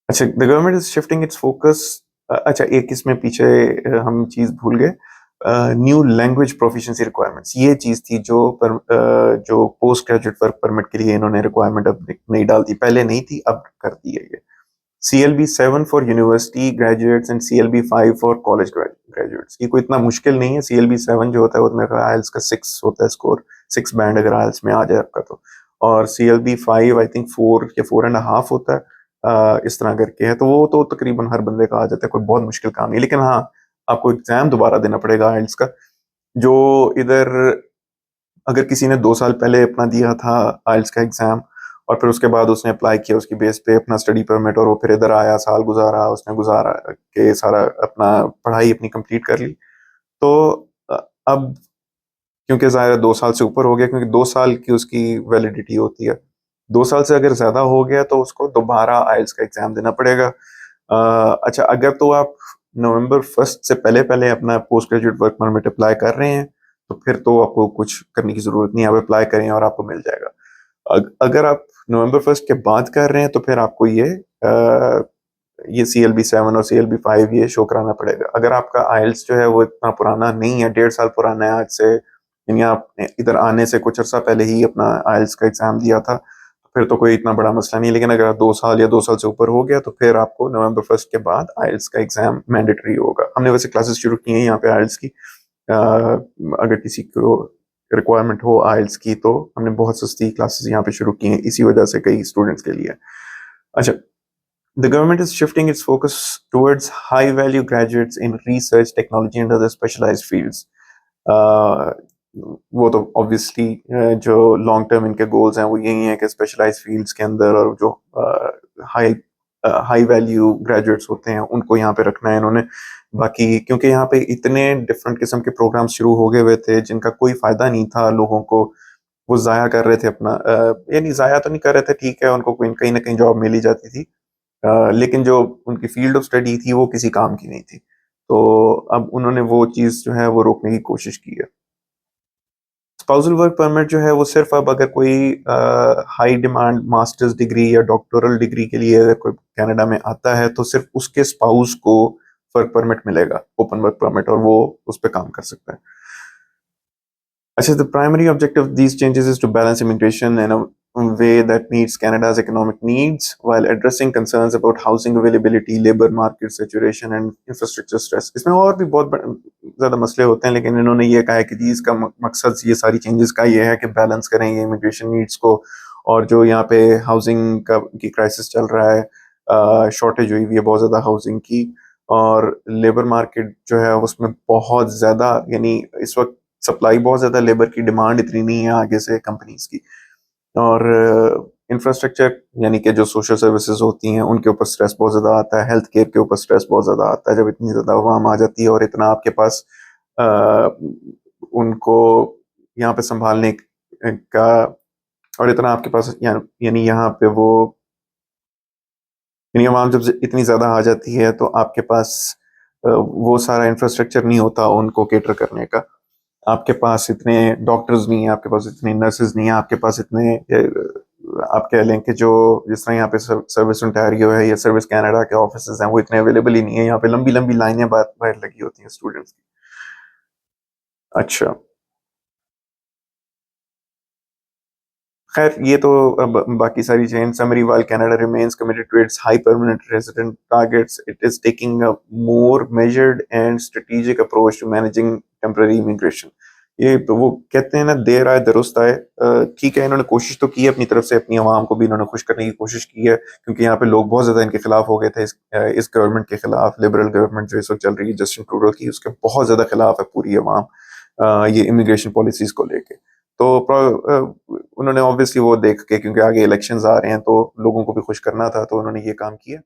अच्छा, the government is shifting it's focus. अच्छा, एक इसमें पीछे हम चीज भूल गए। न्यू लैंग्वेज प्रोफिशिएंसी रिक्वायरमेंट्स, ये चीज थी जो पोस्ट ग्रेजुएट वर्क परमिट के लिए इन्होंने रिक्वायरमेंट अब नहीं डाल दी, पहले नहीं थी, अब कर दी है ये। CLB 7 for university graduates and CLB 5 for college graduates. ये कोई इतना मुश्किल नहीं है। CLB 7 जो होता है वो मेरा आइल्स का 6 होता है स्कोर, 6 बैंड अगर आइल्स में आ जाए आपका तो। और CLB 5 आई थिंक 4 या 4.5 होता है। इस तरह करके है, तो वो तो तकरीबन हर बंदे का आ जाता है, कोई बहुत मुश्किल काम नहीं। लेकिन हाँ, आपको एग्जाम दोबारा देना पड़ेगा आइल्स का। जो इधर अगर किसी ने 2 साल पहले अपना दिया था आइल्स का एग्जाम, और फिर उसके बाद उसने अप्लाई किया उसकी बेस पे अपना स्टडी परमिट, और वो फिर इधर आया, साल गुजारा, उसने गुजारा के सारा अपना पढ़ाई अपनी कंप्लीट कर ली, तो अब क्योंकि ज़ाहिर है 2 साल से ऊपर हो गया, क्योंकि 2 साल की उसकी वैलिडिटी होती है। 2 साल से अगर ज़्यादा हो गया तो उसको दोबारा आइल्स का एग्ज़ाम देना पड़ेगा। अच्छा, अगर तो आप November 1 से पहले पहले अपना post graduate work permit apply कर रहे हैं, तो फिर तो आपको कुछ करने की ज़रूरत नहीं है, आप अप्लाई करें और आपको मिल जाएगा। अगर आप November 1 के बाद कर रहे हैं तो फिर आपको ये CLB 7 और CLB 5 ये शो कराना पड़ेगा। अगर आपका आइल्स जो है वो इतना पुराना नहीं है, 1.5 साल पुराना है आज से, यानी आपने इधर आने से कुछ अर्सा पहले ही अपना आइल्स का एग्जाम दिया था, तो फिर तो कोई इतना बड़ा मसला नहीं है। लेकिन अगर 2 साल या 2 साल से ऊपर हो गया तो फिर आपको November 1 के बाद आइल्स का एग्जाम मैंडेटरी होगा। हमने वैसे क्लासेस शुरू की हैं यहाँ पे आइल्स की। अगर किसी को रिक्वायरमेंट हो आइल्स की तो हमने बहुत सस्ती क्लासेस यहाँ पे शुरू की हैं, इसी वजह से कई स्टूडेंट्स के लिए। अच्छा, the government is shifting its focus towards high value graduates in research, technology, and other specialized fields. Uh, वो तो ऑब्वियसली जो लॉन्ग टर्म इनके गोल्स हैं वो यही है कि स्पेशलाइज फील्ड्स के अंदर, और जो हाई हाई वैल्यू ग्रेजुएट्स होते हैं उनको यहाँ पे रखना है इन्होंने। बाकी क्योंकि यहाँ पे इतने डिफरेंट किस्म के प्रोग्राम शुरू हो गए हुए थे जिनका कोई फायदा नहीं था लोगों को, वो जाया कर रहे थे अपना, यानी जाया तो नहीं कर रहे थे, ठीक है, उनको कहीं ना कहीं जॉब मिल ही जाती थी, लेकिन जो उनकी फील्ड ऑफ स्टडी थी वो किसी काम की नहीं थी। तो अब उन्होंने वो चीज़ जो है वो रोकने की कोशिश की है। स्पाउसल वर्क परमिट जो है वो सिर्फ अब अगर कोई हाई डिमांड मास्टर्स डिग्री या डॉक्टोरल डिग्री के लिए अगर कोई कनाडा में आता है तो सिर्फ उसके स्पाउस को वर्क परमिट मिलेगा, ओपन वर्क परमिट, और वो उस पर काम कर सकता है। Actually, the primary objective of these changes is to balance immigration in a way that meets Canada's economic needs while addressing concerns about housing availability, labor market saturation and infrastructure stress. इसमें और भी बहुत ज़्यादा मसले होते हैं, लेकिन इन्होंने ये कहा है कि जी इसका मकसद ये सारी चेंजेस का ये है कि बैलेंस करें ये इमिग्रेशन नीड्स को, और जो यहाँ पे हाउसिंग का की क्राइसिस चल रहा है, शॉर्टेज हुई हुई है बहुत ज़्यादा हाउसिंग की, और लेबर मार्केट जो है उसमें बहुत ज़्यादा, यानी इस वक्त सप्लाई बहुत ज़्यादा, लेबर की डिमांड इतनी नहीं है आगे से कंपनीज की, और इंफ्रास्ट्रक्चर यानी कि जो सोशल सर्विसेज होती हैं उनके ऊपर स्ट्रेस बहुत ज़्यादा आता है, हेल्थ केयर के ऊपर स्ट्रेस बहुत ज़्यादा आता है, जब इतनी ज़्यादा आवाम आ जाती है और इतना आपके पास अ, उनको यहाँ पे संभालने का, और इतना आपके पास यानी यहाँ पे वो, यानी आवाम जब इतनी ज़्यादा आ जाती है तो आपके पास वो सारा इंफ्रास्ट्रक्चर नहीं होता उनको केटर करने का। आपके पास इतने डॉक्टर्स नहीं है, आपके पास इतने नर्सेज नहीं है, आपके पास इतने आप कह लें कि जो जिस तरह यहाँ पे सर्विस ओंटारियो है या सर्विस कनाडा के ऑफिस हैं वो इतने अवेलेबल ही नहीं है। यहाँ पे लंबी लंबी लाइनें बाहर बाहर लगी होती हैं स्टूडेंट्स की। अच्छा, खैर ये तो अब बाकी सारी change summary, while Canada remains committed to its high permanent resident targets, it is taking a more measured and strategic approach to managing temporary immigration. ये तो वो कहते हैं ना, देर आए दुरुस्त आए। ठीक है, इन्होंने कोशिश तो की है अपनी तरफ से, अपनी आवाम को भी इन्होंने खुश करने की कोशिश की है, क्योंकि यहाँ पे लोग बहुत ज्यादा इनके खिलाफ हो गए थे, इस गवर्नमेंट के खिलाफ, लिबरल गवर्नमेंट जो इस वक्त चल रही है जस्टिन ट्रूडो की, उसके बहुत ज्यादा खिलाफ है पूरी आवाम ये इमिग्रेशन पॉलिसीज को लेके। तो उन्होंने ऑब्वियसली वो देख के, क्योंकि आगे इलेक्शंस आ रहे हैं तो लोगों को भी खुश करना था, तो उन्होंने ये काम किया।